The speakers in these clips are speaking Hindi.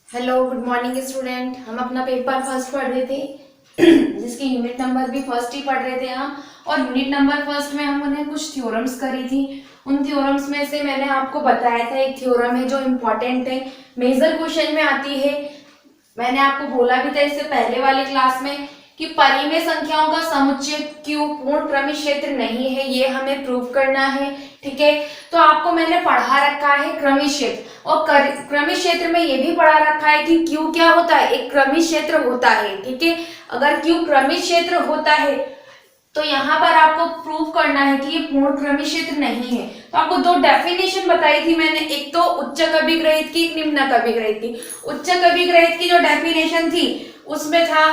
Hello good morning student. हम अपना पेपर फर्स्ट पढ़ रहे थे जिसकी यूनिट नंबर भी फर्स्ट ही पढ़ रहे थे हम। और यूनिट नंबर फर्स्ट में हम उन्हें कुछ थ्योरम्स करी थी। उन थ्योरम्स में से मैंने आपको बताया था एक थ्योरम है जो इम्पोर्टेंट है, मेजर क्वेश्चन में आती है। मैंने आपको बोला भी था इससे पहले वाली क्लास में कि परिमेय संख्याओं का समुच्चय क्यों पूर्ण क्रमिक क्षेत्र नहीं है, ये हमें प्रूव करना है। ठीक है, तो आपको मैंने पढ़ा रखा है क्रमिक क्षेत्र, और क्रमिक क्षेत्र में ये भी पढ़ा रखा है कि क्यू क्या होता है, एक क्रमिक क्षेत्र होता है। ठीक है, अगर क्यू क्रमिक क्षेत्र होता है तो यहाँ पर आपको प्रूव करना है कि ये पूर्ण क्रमिक क्षेत्र नहीं है। तो आपको दो डेफिनेशन बताई थी मैंने, एक तो उच्चक अभिग्रहित की, एक निम्नक अभिग्रहित की। उच्चक अभिग्रहित की जो डेफिनेशन थी उसमें था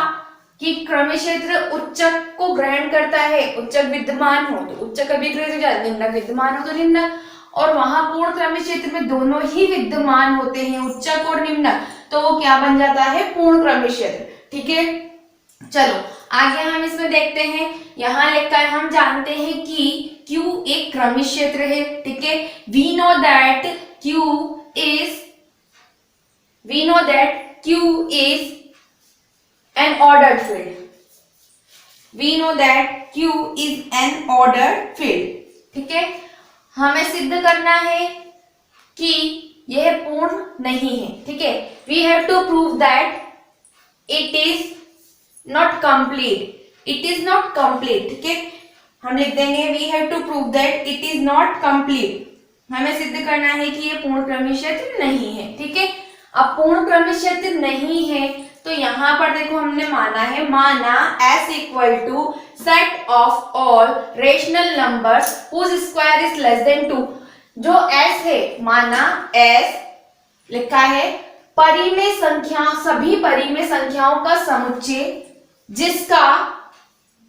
कि क्रमिक क्षेत्र उच्चक को ग्रहण करता है, उच्चक विद्यमान हो तो उच्चक अभिग्रहित हो जाए, निम्नक विद्यमान हो तो निम्नक। और वहां पूर्ण क्रमिक क्षेत्र में दोनों ही विद्यमान होते हैं, उच्चक और निम्नक, तो वो क्या बन जाता है, पूर्ण क्रमिक क्षेत्र। ठीक है, चलो आगे हम इसमें देखते हैं। यहां लिखा है, हम जानते हैं कि Q एक क्रमिक क्षेत्र है। ठीक है, we know that Q is an ordered field. We know that Q is an ordered field. ठीक है, हमें सिद्ध करना है कि यह पूर्ण नहीं है। ठीक है, we have to prove that it is not complete. It is not complete. ठीक है, हम लिख देंगे we have to prove that it is not complete. हमें सिद्ध करना है कि ये पूर्ण क्रमिक क्षेत्र नहीं है। ठीक है, अब पूर्ण क्रमिक क्षेत्र नहीं है तो यहां पर देखो हमने माना S equal to set of all rational numbers whose square is less than 2। जो S है, माना S लिखा है परिमेय संख्या, सभी परिमेय संख्याओं का समुच्चय जिसका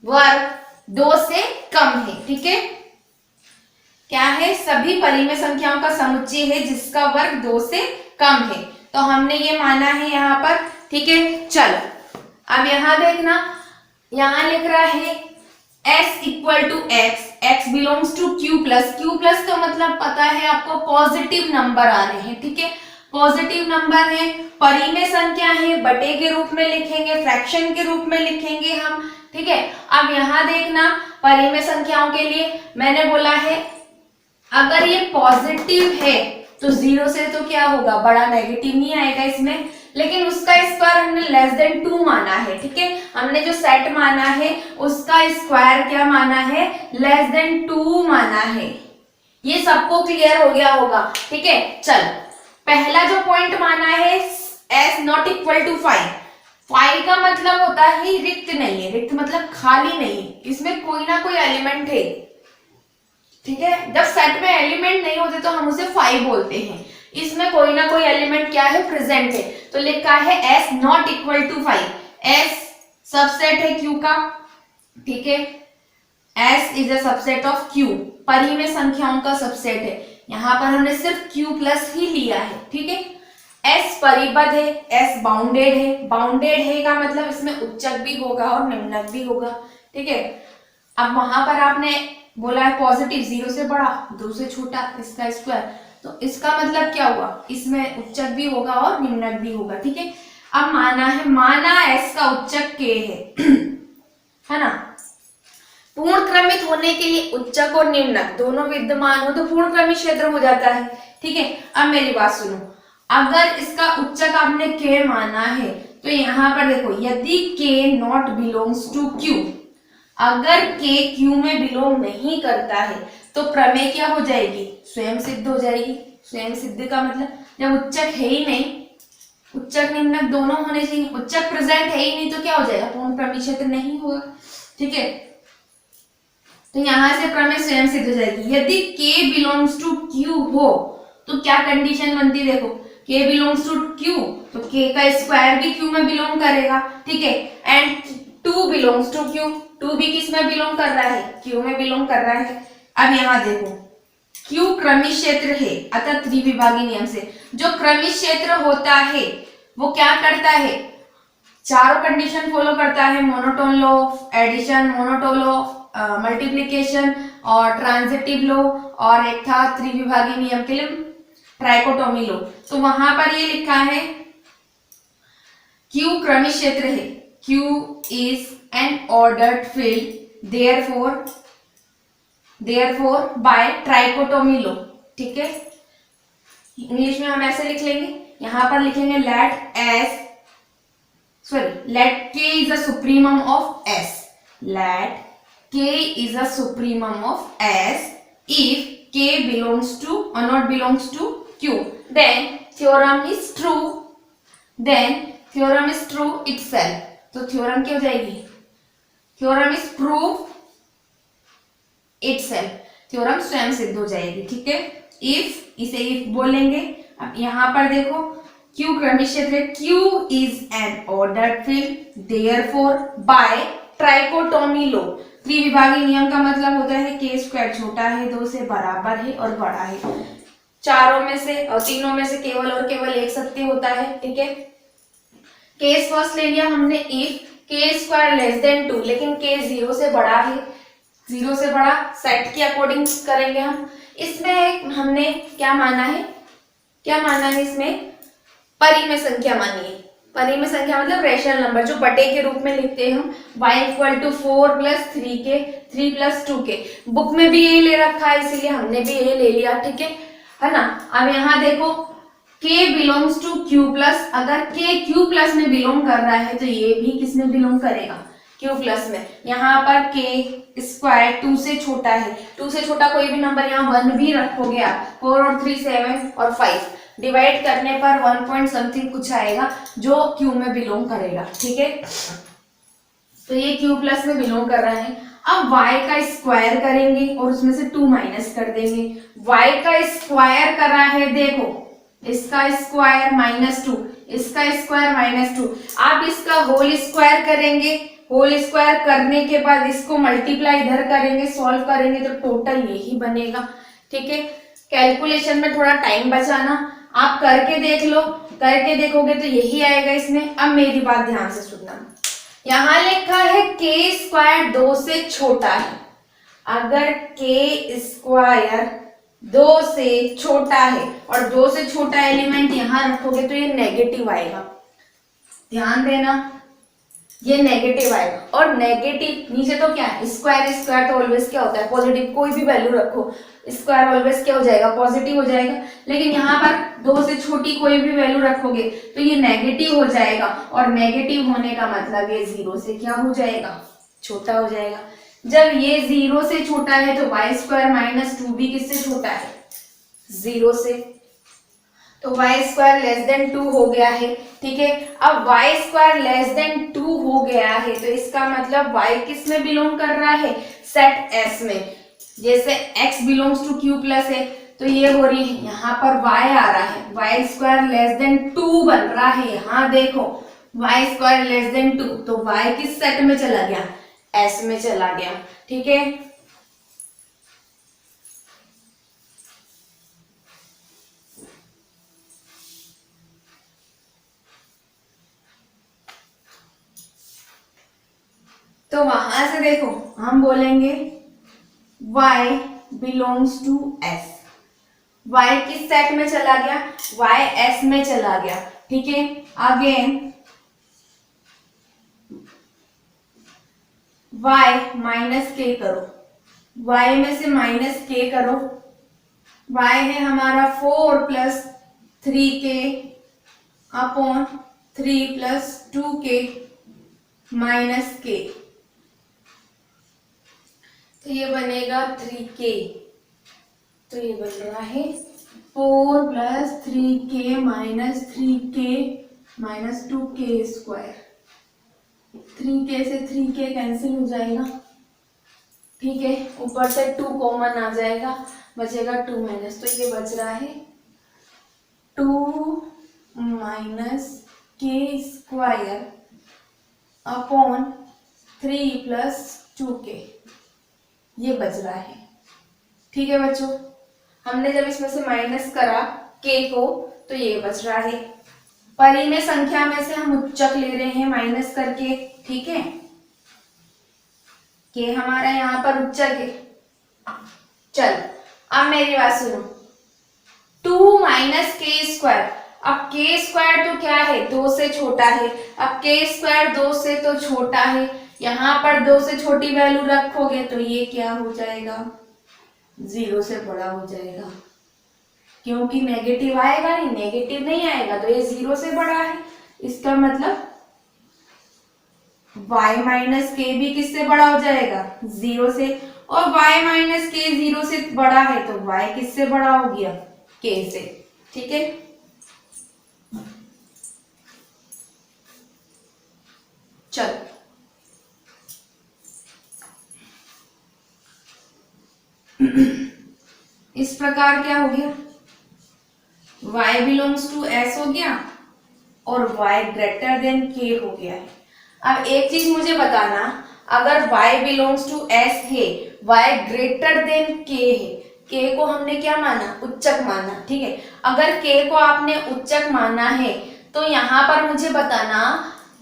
वर्ग 2 से कम है। ठीक है, क्या है, सभी परिमेय संख्याओं का समुच्चय है जिसका वर्ग 2 से कम है। तो हमने ये माना है यहाँ पर। ठीक है, चलो अब यहां देखना, यहां लिख रहा है S equal to x, x belongs to Q plus. Q plus तो मतलब पता है आपको पॉजिटिव नंबर आ रहे हैं। ठीक है, पॉजिटिव नंबर है, परिमेय संख्या है, बटे के रूप में लिखेंगे, फ्रैक्शन के रूप में लिखेंगे हम। ठीक है, अब यहां देखना परिमेय संख्याओं के लिए मैंने बोला है अगर ये पॉजिटिव है तो 0 से तो क्या होगा, बड़ा नेगेटिव नहीं आएगा इसमें, लेकिन उसका स्क्वायर हमने लेस देन 2 माना है। ठीक है, हमने जो सेट माना है उसका स्क्वायर क्या माना है, लेस देन 2 माना है। ये सबको क्लियर हो गया होगा। ठीक है, चल पहला जो पॉइंट माना है S नॉट इक्वल टू 5। 5 का मतलब होता है रिक्त नहीं है, रिक्त मतलब खाली नहीं है, इसमें कोई ना कोई एलिमेंट है। ठीक है, जब सेट में एलिमेंट नहीं होते तो हम उसे 5 बोलते हैं, इसमें कोई ना कोई एलिमेंट क्या है, प्रेजेंट है। तो लिखा है S not equal to 5। S subset है Q का। ठीक है, S is a subset of Q, परिमेय संख्याओं का सबसेट है। यहां पर हमने सिर्फ Q प्लस ही लिया है। ठीक है, S परिबद्ध है, S बाउंडेड है। बाउंडेड है का मतलब इसमें उच्चक भी होगा और निम्नक भी होगा। ठीक है, अब वहां पर आपने बोला है पॉजिटिव, 0 से बड़ा 2 से छोटा इसका स्क्वायर, तो इसका मतलब क्या हुआ, इसमें उच्चक भी होगा और निम्नक भी होगा। ठीक है, अब माना S का उच्चक K है ना। पूर्ण क्रमित होने के लिए उच्चक और निम्नक दोनों विद्यमान हो तो पूर्ण क्रमित क्षेत्र हो जाता है। ठीक है, अब मेरी बात सुनो, अगर इसका उच्चक आपने K माना है तो यहाँ पर देखो यदि K not belongs to Q, अगर K Q में बिलोंग नहीं करता है तो प्रमेय क्या हो जाएगी, स्वयं सिद्ध हो जाएगी। स्वयं सिद्ध का मतलब जब उच्चक है ही नहीं, उच्चक निम्नक दोनों होने चाहिए, उच्चक प्रेजेंट है ही नहीं तो क्या हो जाएगा, पूर्ण क्रमिक क्षेत्र नहीं होगा। ठीक है, तो यहां से प्रमेय स्वयं सिद्ध हो जाएगी। यदि K बिलोंग्स टू Q हो तो क्या कंडीशन बनती है, देखो K बिलोंग्स टू Q तो K का स्क्वायर भी Q में बिलोंग करेगा। ठीक है, एंड 2 बिलोंग्स टू Q, 2 भी किस में बिलोंग कर रहा है, Q में बिलोंग कर रहा है। अब यहां देखो Q क्रमिक क्षेत्र है, अतः त्रिविभागी नियम से जो क्रमिक क्षेत्र होता है वो क्या करता है, चारों कंडीशन फॉलो करता है, monotone law of addition, monotone law of multiplication और ट्रांजिटिव लॉ, और एक था त्रिविभागी नियम के लिए ट्राइकोटोमी लॉ। तो वहां पर ये लिखा है Q क्रमिक क्षेत्र है, Q is an ordered field, therefore by trichotomy law, ठीक है। इंग्लिश में हम ऐसे लिख लेंगे, यहां पर लिखेंगे let K is a supremum of S, let K is a supremum of S if K belongs to or not belongs to Q, then theorem is true itself। तो थ्योरम क्या हो जाएगी, theorem is prove itself, theorem स्वयं सिद्ध हो जाएगी, ठीक है। इफ, इसे इफ बोलेंगे। अब यहां पर देखो Q क्रमिक क्षेत्र है, Q is an ordered field, therefore by trichotomy law, त्रिविभागी नियम का मतलब होता है k स्क्वायर छोटा है 2 से, बराबर है और बड़ा है। चारों में से और तीनों में से केवल और केवल एक सत्य होता है, ठीक है। केस फर्स्ट ले लिया हमने, if k square less than 2, लेकिन k 0 से बड़ा है, 0 से बड़ा सेट के अकॉर्डिंग करेंगे हम। इसमें हमने क्या माना है इसमें परिमेय संख्या मानी है। परिमेय संख्या मतलब रेशनल नंबर, जो बटे के रूप में लिखते हैं हम, y equal to 4 plus 3k, 3 plus 2k। Book में भी यही ले रखा है, इसीलिए हमने भी यही ले लिया, ठीक है ना। अब यहाँ देखो k belongs to q plus, अगर k q प्लस में बिलोंग कर रहा है तो ये भी किस में बिलोंग करेगा, q प्लस में। यहाँ पर k स्क्वायर 2 से छोटा है, 2 से छोटा कोई भी नंबर यहाँ 1 भी रखोगे आप, 4 और 3 7 और 5 डिवाइड करने पर 1 पॉइंट समथिंग कुछ आएगा जो q में बिलोंग करेगा, ठीक है। तो ये q प्लस में बिलोंग कर रहा है। अब y का स्क्वायर करेंगे और उसमें से 2 माइनस कर देंगे। y का स्क्वायर कर रहा है, देखो इसका स्क्वायर -2, इसका स्क्वायर -2, आप इसका होल स्क्वायर करेंगे, होल स्क्वायर करने के बाद इसको मल्टीप्लाई इधर करेंगे, सॉल्व करेंगे तो टोटल यही बनेगा, ठीक है। कैलकुलेशन में थोड़ा टाइम बचाना, आप करके देख लो, करके देखोगे तो यही आएगा इसमें। अब मेरी बात ध्यान से सुनना, यहाँ लिखा है k स्क्वायर 2 से छोटा है, अगर k स्क्वायर 2 से छोटा है और 2 से छोटा एलिमेंट यहाँ रखोगे तो ये नेगेटिव आएगा, ध्यान देना, ये नेगेटिव आएगा। और नेगेटिव नीचे तो क्या है, स्क्वायर, स्क्वायर तो ऑलवेज क्या होता है पॉजिटिव, कोई भी वैल्यू रखो स्क्वायर ऑलवेज क्या हो जाएगा, पॉजिटिव हो जाएगा। लेकिन यहाँ पर 2 से छोटी कोई भी वैल्यू रखोगे तो ये नेगेटिव हो जाएगा, और नेगेटिव होने का मतलब ये 0 से क्या हो जाएगा, छोटा हो जाएगा। जब ये 0 से छोटा है तो y स्क्वायर -2 भी किससे छोटा है, 0 से, तो y स्क्वायर लेस देन 2 हो गया है, ठीक है। अब y स्क्वायर लेस देन 2 हो गया है तो इसका मतलब y किस में बिलोंग कर रहा है, सेट S में। जैसे x belongs to q plus है तो ये हो रही है, यहाँ पर y आ रहा है, y स्क्वायर लेस देन 2 बन रहा है, यहाँ देखो y स्क्वायर लेस देन 2, तो y किस सेट में चला गया, S में चला गया, ठीक है। तो वहां से देखो हम बोलेंगे y belongs to S, y किस सेट में चला गया, y S में चला गया, ठीक है। अगेन y माइनस k करो, y में से माइनस k करो, y है हमारा 4 plus 3k upon 3 plus 2k minus k, तो ये बनेगा 3k, तो ये बन रहा है 4 plus 3k minus 3k minus 2k square, 3k से 3k कैंसिल हो जाएगा, ठीक है। ऊपर से 2 कॉमन आ जाएगा, बचेगा 2 माइनस, तो ये बच रहा है 2 minus k square upon 3 plus 2k, ये बच रहा है, ठीक है बच्चों। हमने जब इसमें से माइनस करा k को तो ये बच रहा है। परिमेय संख्या में से हम उच्चक ले रहे हैं माइनस करके, ठीक है। k हमारा यहाँ पर उच्चक है। चल अब मेरी बात सुनो, 2 माइनस k स्क्वायर, अब के स्क्वायर तो क्या है, 2 से छोटा है। अब के स्क्वायर 2 से तो छोटा है, यहाँ पर 2 से छोटी वैल्यू रखोगे तो ये क्या हो जाएगा, 0 से बड़ा हो जाएगा, क्योंकि नेगेटिव आएगा नहीं, नेगेटिव नहीं आएगा तो ये 0 से बड़ा है। इसका मतलब y माइनस के भी किससे बड़ा हो जाएगा, 0 से, और y माइनस के 0 से बड़ा है तो y किससे बड़ा हो गया, k से। ठीक है, चलो इस प्रकार क्या हो गया, y बिलोंग्स टू s हो गया और y ग्रेटर देन k हो गया है। अब एक चीज मुझे बताना, अगर y बिलोंग्स टू s है, y ग्रेटर देन k है, k को हमने क्या माना, उच्चक माना, ठीक है। अगर k को आपने उच्चक माना है तो यहाँ पर मुझे बताना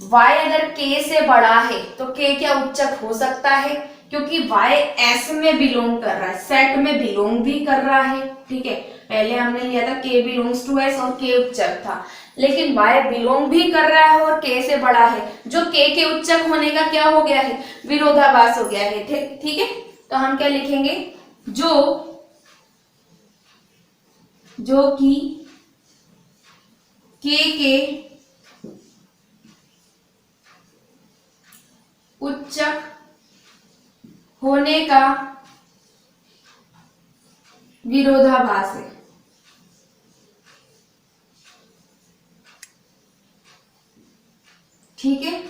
y अगर k से बड़ा है तो k क्या उच्चक हो सकता है, क्योंकि y s में बिलोंग कर रहा है, सेट में बिलोंग भी कर रहा है। ठीक है, पहले हमने लिया था k बिलोंग्स टू s और k उच्चक था, लेकिन y बिलोंग भी कर रहा है और k से बड़ा है, जो k के उच्चक होने का क्या हो गया है, विरोधाभास हो गया है। ठीक है, तो हम क्या लिखेंगे, जो कि k के उच्चक होने का विरोधाभास है। ठीक है,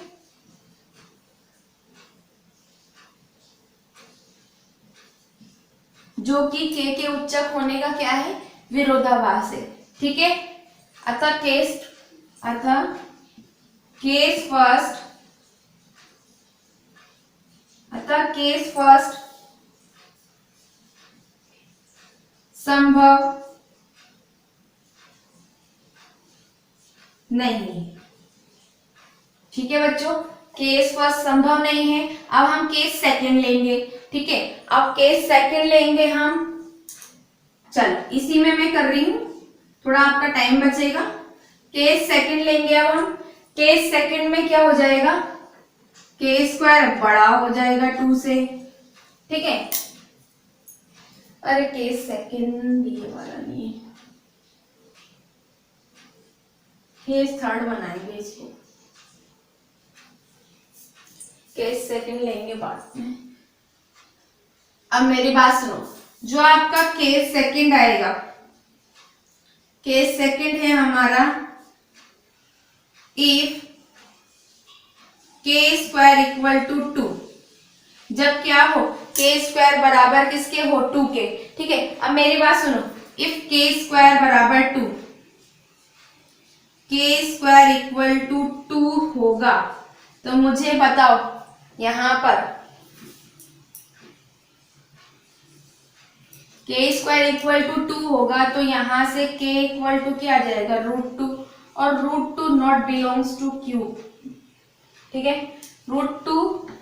जो कि k के उच्चक होने का क्या है, विरोधाभास है। ठीक है, अतः केस फर्स्ट संभव नहीं है। ठीक है बच्चों, केस फर्स्ट संभव नहीं है। अब हम केस सेकंड लेंगे। ठीक है, अब केस सेकंड लेंगे हम, चलो इसी में मैं कर रही हूं, थोड़ा आपका टाइम बचेगा। केस सेकंड लेंगे। अब हम केस सेकंड में क्या हो जाएगा, के स्क्वायर बड़ा हो जाएगा 2 से। ठीक है, अरे केस सेकंड ये वाला नहीं है, केस थर्ड बनाएंगे इसको, केस सेकंड लेंगे बाद में। अब मेरी बात सुनो, जो आपका केस सेकंड आएगा, केस सेकंड है हमारा इफ के स्क्वायर इक्वल टू 2, जब क्या हो, के स्क्वायर बराबर किसके हो, 2 के। ठीक है, अब मेरी बात सुनो, इफ के स्क्वायर बराबर 2, के स्क्वायर इक्वल टू 2 होगा तो मुझे बताओ, यहां पर के स्क्वायर इक्वल टू 2 होगा तो यहां से के इक्वल टू क्या आ जाएगा, √2, और √2 नॉट बिलोंग्स टू क्यूब। ठीक है, √2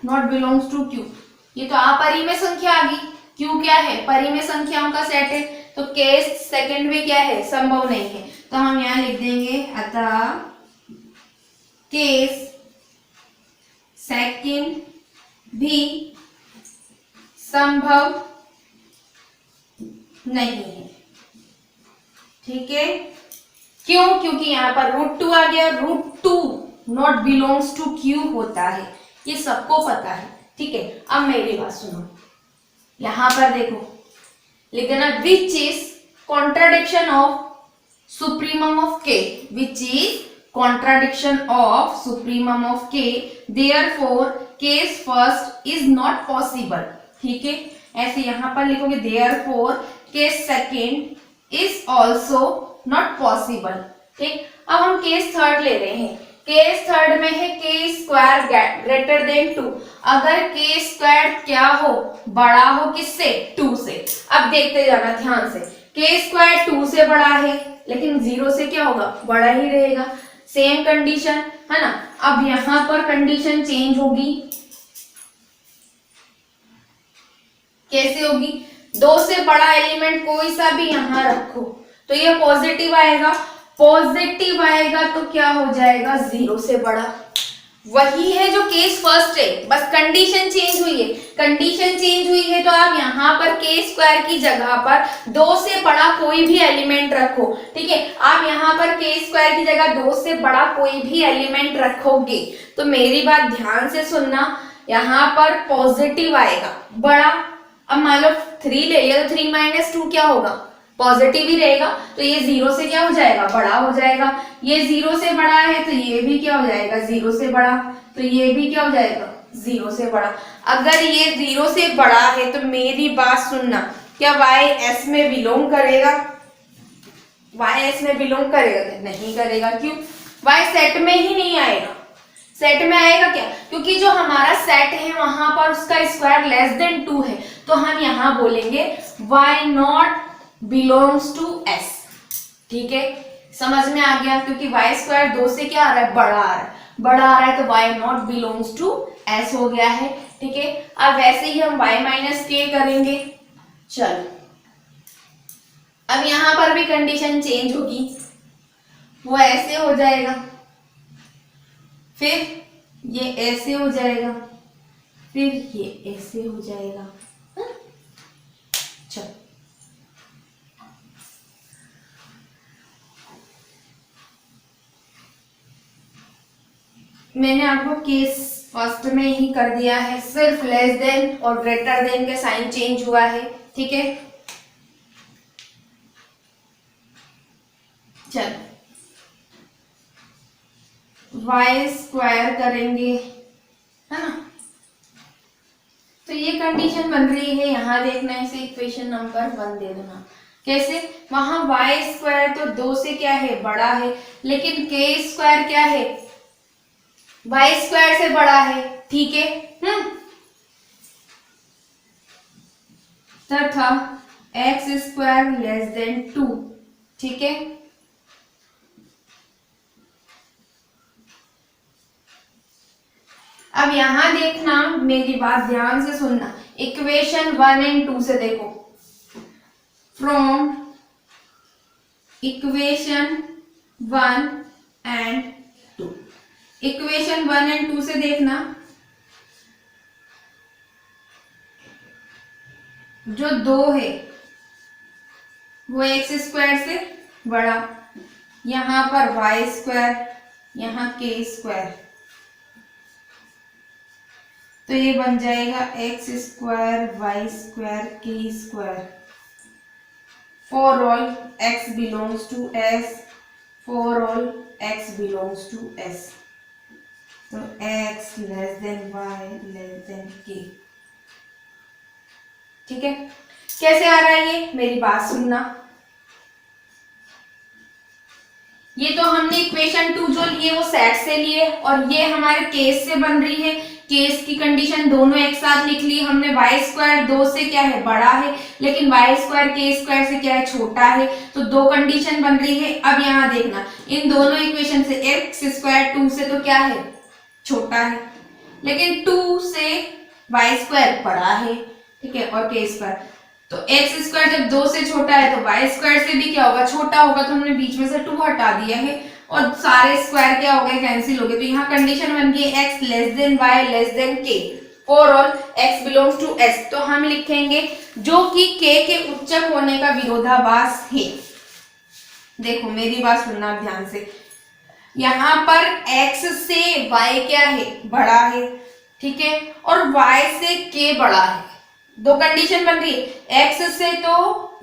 नॉट बिलोंग्स टू क्यूब, ये तो अपरिमेय संख्या आ गई, क्यू क्या है, परिमेय संख्याओं का सेट है, तो केस सेकंड भी क्या है, संभव नहीं है। तो हम यहां लिख देंगे, अतः केस सेकंड भी संभव नहीं है। ठीक है, क्यों, क्योंकि यहां पर √2 आ गया, √2 नॉट बिलोंग्स टू क्यूब होता है, ये सबको पता है। ठीक है, अब मेरी बात सुनो, यहां पर देखो लिख देना, which is contradiction of supremum of k, which is contradiction of supremum of k, therefore case first is not possible. ठीक है, ऐसे यहां पर लिखोगे, therefore case second is also not possible. ठीक, अब हम केस थर्ड ले रहे हैं। केस थर्ड में है के स्क्वायर ग्रेटर देन 2, अगर के स्क्वायर क्या हो, बड़ा हो किससे, 2 से। अब देखते जाना ध्यान से, के स्क्वायर 2 से बड़ा है लेकिन 0 से क्या होगा, बड़ा ही रहेगा, सेम कंडीशन है ना। अब यहां पर कंडीशन चेंज होगी, कैसे होगी, 2 से बड़ा एलिमेंट कोई सा भी यहां रखो तो ये पॉजिटिव आएगा, पॉजिटिव आएगा तो क्या हो जाएगा, 0 से बड़ा। वही है जो केस फर्स्ट है, बस कंडीशन चेंज हुई है। कंडीशन चेंज हुई है तो आप यहाँ पर के स्क्वायर की जगह पर 2 से बड़ा कोई भी एलिमेंट रखो, ठीक है। आप यहाँ पर के स्क्वायर की जगह 2 से बड़ा कोई भी एलिमेंट रखोगे तो मेरी बात ध्यान से सुनना, यहाँ पर पॉजिटिव आएगा बड़ा। अब मान लो 3 ले लिया तो 3 - 2 क्या होगा, पॉजिटिव ही रहेगा। तो ये 0 से क्या हो जाएगा, बड़ा हो जाएगा। ये 0 से बड़ा है तो ये भी क्या हो जाएगा, 0 से बड़ा। तो ये भी क्या हो जाएगा, 0 से बड़ा। अगर ये 0 से बड़ा है तो मेरी बात सुनना, क्या y s में बिलोंग करेगा, y s में बिलोंग करेगा, नहीं करेगा। क्यों, y सेट में ही नहीं आएगा। सेट में आएगा क्या, क्योंकि जो हमारा सेट है वहां पर उसका स्क्वायर लेस देन 2 है, तो हम यहाँ बोलेंगे y not belongs to s। ठीक है, समझ में आ गया, क्योंकि y स्क्वायर 2 से क्या आ रहा है, बड़ा आ रहा है, बड़ा आ रहा है तो y not belongs to s हो गया है। ठीक है, अब वैसे ही हम y - k करेंगे। चलो, अब यहां पर भी कंडीशन चेंज होगी, वो ऐसे हो जाएगा, फिर ये ऐसे हो जाएगा, फिर ये ऐसे हो जाएगा। चलो, मैंने आपको केस फर्स्ट में ही कर दिया है, सिर्फ लेस देन और ग्रेटर देन के साइन चेंज हुआ है। ठीक है, चलो y स्क्वायर करेंगे, है ना। तो ये कंडीशन बन रही है, यहां देखना है, इसे इक्वेशन नंबर 1 दे देना। कैसे, वहां y स्क्वायर तो 2 से क्या है, बड़ा है, लेकिन k स्क्वायर क्या है, y स्क्वायर से बड़ा है। ठीक है, तथा x स्क्वायर लेस देन 2। ठीक है, अब यहां देखना, मेरी बात ध्यान से सुनना, इक्वेशन 1 और 2 से देखो। फ्रॉम इक्वेशन 1 एंड 2, इक्वेशन 1 और 2 से देखना, जो 2 है वो x स्क्वायर से बड़ा, यहां पर y स्क्वायर, यहां k स्क्वायर, तो ये बन जाएगा x square y square k square. For all x belongs to s, for all x belongs to s, तो x less than y less than k। ठीक है, कैसे आ रहा है ये, मेरी बात सुनना। ये तो हमने इक्वेशन 2 जो लिए वो सेट से लिए, और ये हमारे केस से बन रही है। केस की कंडीशन दोनों एक साथ लिख ली हमने, y स्क्वायर 2 से क्या है, बड़ा है, लेकिन y स्क्वायर k स्क्वायर से क्या है, छोटा है। तो 2 कंडीशन बन रही है। अब यहाँ देखना, इन दोनों इक्वेशन से x स्क्वायर 2 से तो क्या है, छोटा है, लेकिन 2 से y स्क्वायर बड़ा है। ठीक है, और k स्क्वायर, तो x स्क्वायर जब 2 से छोटा है तो y स्क्वायर से भी क्या होगा, छोटा होगा। तो हमने बीच में से 2 हटा दिया है और सारे स्क्वायर क्या हो गए, कैंसिल हो गए। तो यहाँ कंडीशन बन गई x less than y less than k, for all x belongs to s। तो हम लिखेंगे जो कि k के उच्चक होने का विरोधाभास है। देखो मेरी बात सुनना ध्यान से, यहाँ पर x से y क्या है, बड़ा है, ठीक है, और y से k बड़ा है। 2 कंडीशन बन रही है, x से तो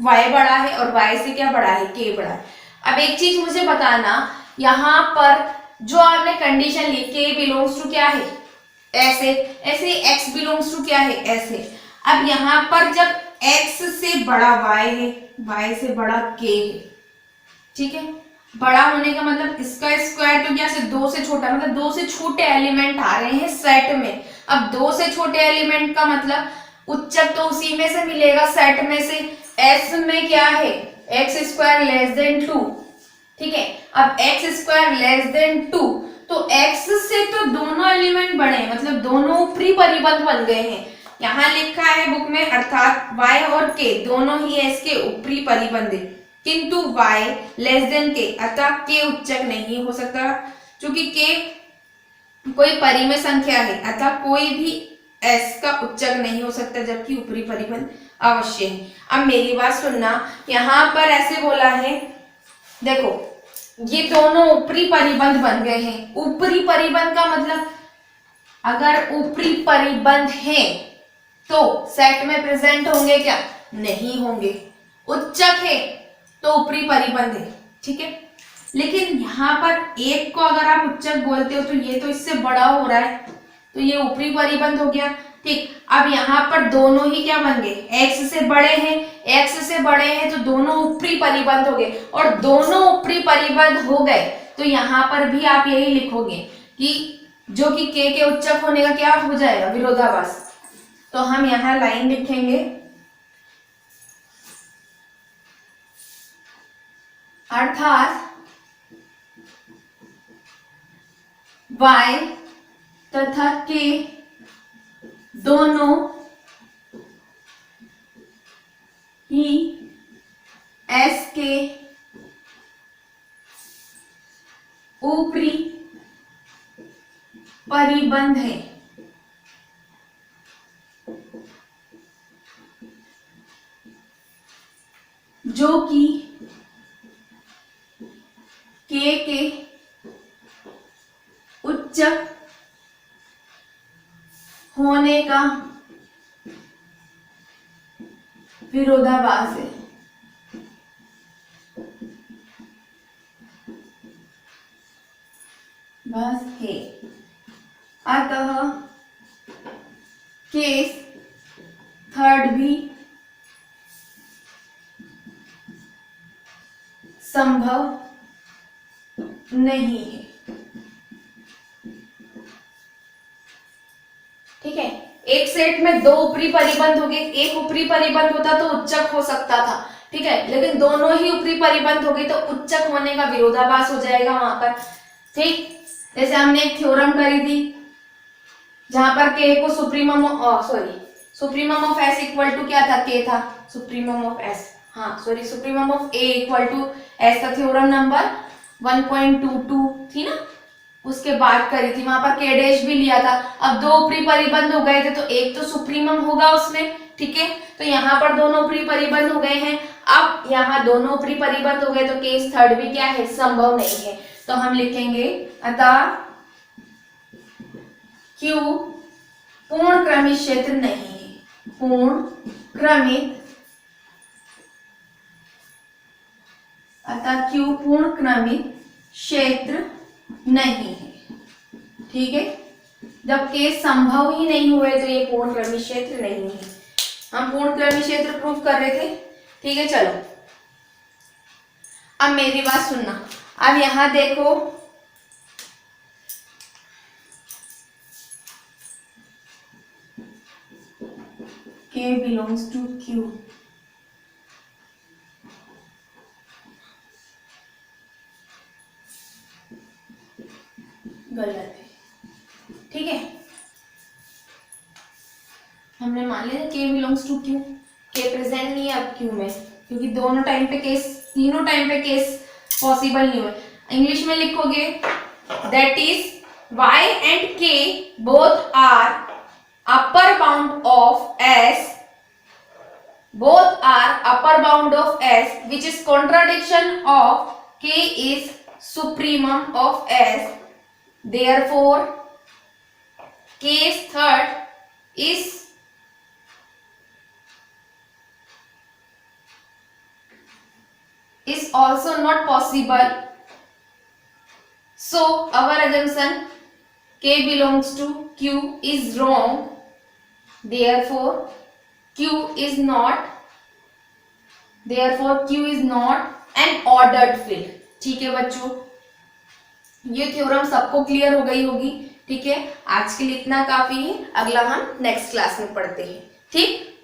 y बड़ा है और y से क्या बड़ा है, k बड़ा है। अब एक चीज मुझे बताना, यहाँ पर जो आपने कंडीशन ली, k बिलोंग्स टू क्या है, ऐसे, ऐसे x बिलोंग्स टू क्या है, ऐसे। अब यहाँ पर जब x से बड़ा y है, y से बड़ा k है, ठीक है, बड़ा होने का मतलब इसका स्क्वायर तो क्या से 2 से छोटा, मतलब 2 से छोटे एलिमेंट आ रहे हैं सेट में। अब 2 से छोटे एलिमेंट का मतलब उच्चक तो उसी में से मिलेगा, सेट में से। s में क्या है, x स्क्वायर लेस देन 2, ठीक है। अब x स्क्वायर लेस देन 2, तो x से तो दोनों एलिमेंट बड़े हैं, मतलब दोनों ऊपरी परिबंध बन गए हैं। यहाँ लिखा है बुक में, अर्थात y और k दोनों ही s के ऊपरी परिबंध है। किंतु y लेस देन k, अतः k उच्चक नहीं हो सकता। क्योंकि k कोई परिमेय संख्या है, अतः कोई भी s का उच्चक नहीं हो सकता, जबकि ऊपरी परिबंध अवश्य है। अब मेरी बात सुनना, यहाँ पर ऐसे बोला है, देखो ये दोनों ऊपरी परिबंध बन गए हैं। ऊपरी परिबंध का मतलब, अगर ऊपरी परिबंध है तो सेट में प्रेजेंट होंगे क्या? नहीं होंगे। उच्चक है तो ऊपरी परिबंध है, ठीक है। लेकिन यहाँ पर एक को अगर आप उच्चक बोलते हो तो ये तो इससे बड़ा हो रहा है, तो ये ऊपरी परिबंध हो गया, ठीक। अब यहाँ पर दोनों ही क्या बन गए? x से बड़े हैं, x से बड़े हैं तो दोनों ऊपरी परिबंध हो गए, और दोनों ऊपरी परिबंध हो गए तो यहाँ पर भी आप यही लिखोगे कि जो कि k के उच्चक होने का क्या हो जाएगा? विरोधाभास। तो हम यहाँ लाइन लिखेंगे, अर्थात y तथा k दोनों ही s के ऊपरी परिबंध है। जो कि k के उच्चक होने का विरोधाभास है। बस है। अतः केस थर्ड भी संभव नहीं है, ठीक है। एक सेट में दो ऊपरी परिबंध हो गए, एक ऊपरी परिबंध होता तो उच्चक हो सकता था, ठीक है, लेकिन दोनों ही ऊपरी परिबंध हो गए तो उच्चक होने का विरोधाभास हो जाएगा वहां पर, ठीक। जैसे हमने एक थ्योरम करी थी जहां पर k को supremum of s equal to क्या था? k था, सुप्रीमम ऑफ s, हाँ sorry, supremum of a equal to s था, थ्योरम नंबर 1.22 थी ना, उसके बाद करी थी, वहां पर k डैश भी लिया था। अब दो ऊपरी परिबंध हो गए थे तो एक तो सुप्रीमम होगा उसमें, ठीक है, तो यहाँ पर दोनों ऊपरी परिबंध हो गए हैं। अब यहाँ दोनों ऊपरी परिबंध हो गए तो केस थर्ड भी क्या है? संभव नहीं है। तो हम लिखेंगे, अतः Q पूर्ण क्रमित क्षेत्र नहीं है, पूर्ण क्रमित, अतः Q पूर्ण क्रमित क्षेत्र नहीं है, ठीक है। जब केस संभव ही नहीं हुए तो ये पूर्ण क्रमित क्षेत्र नहीं है। हम पूर्ण क्रमित क्षेत्र प्रूव कर रहे थे, ठीक है। चलो अब मेरी बात सुनना, अब यहां देखो, K belongs to Q, गलत है, ठीक है। हमने मान लिया K belongs to Q, K present नहीं है अब Q में, क्योंकि दोनों टाइम पे केस, तीनों टाइम पे केस पॉसिबल नहीं हुए। इंग्लिश में लिखोगे that is y and k both are upper bound of s, both are upper bound of s, which is contradiction of k is supremum of s, therefore case third is also not possible. So our assumption k belongs to q is wrong, therefore q is not an ordered field, ठीक है बच्चों, ये थ्योरम सबको क्लियर हो गई होगी, ठीक है। आज के लिए इतना काफी है, अगला हम नेक्स्ट क्लास में पढ़ते हैं, ठीक।